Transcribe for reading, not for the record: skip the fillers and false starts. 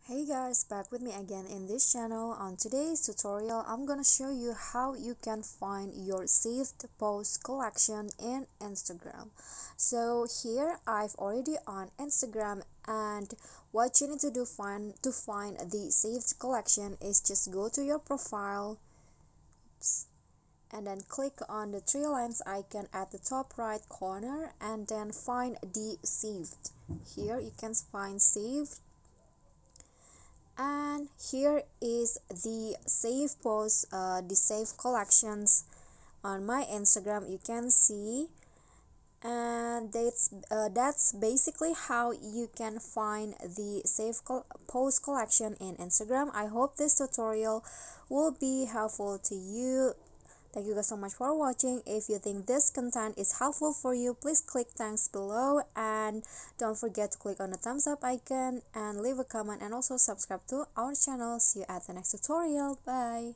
Hey guys, back with me again in this channel. On today's tutorial, I'm gonna show you how you can find your saved post collection in Instagram. So here I've already on Instagram, and what you need to do to find the saved collection is just go to your profile. Oops, and then click on the three lines icon at the top right corner and then find the saved. Here you can find saved, and here is the save post, the save collections on my Instagram. You can see, and that's basically how you can find the post collection in Instagram. I hope this tutorial will be helpful to you. Thank you guys so much for watching. If you think this content is helpful for you, please click thanks below, and don't forget to click on the thumbs up icon and leave a comment, and also subscribe to our channel. See you at the next tutorial. Bye.